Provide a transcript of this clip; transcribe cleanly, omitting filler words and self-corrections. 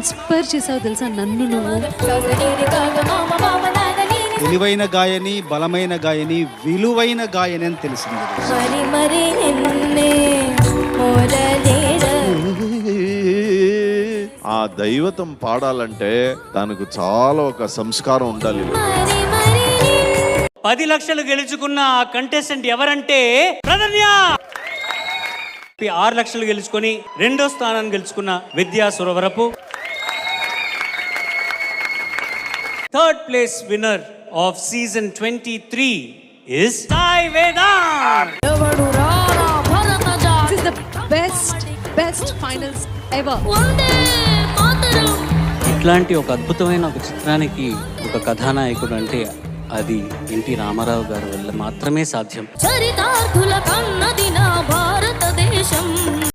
Inspire చేసావు తెలుసా నన్ను నువ్వు. తెలివైన గాయని, బలమైన గాయని, విలువైన గాయని అని తెలిసింది. ఆ దైవతం పాడాలంటే దానికి చాలా ఒక సంస్కారం ఉండాలి. 10 లక్షలు గెలుచుకున్న ఆ కంటెస్టెంట్ ఎవరంటే ప్రధన్య. 6 లక్షలు గెలుచుకొని 2వ స్థానాన్ని గెలుచుకున్న విద్యా Suravarapu. 3rd place winner of season 23 is Sai Vedant. This is the best finals ever. ఇట్లాంటి ఒక అద్భుతమైన ఒక చిత్రానికి ఒక కథానాయకుడు అంటే అది ఎన్టీ రామారావు గారి వల్ల మాత్రమే సాధ్యం. చరితార్థుల కన్నది నా భారతదేశం.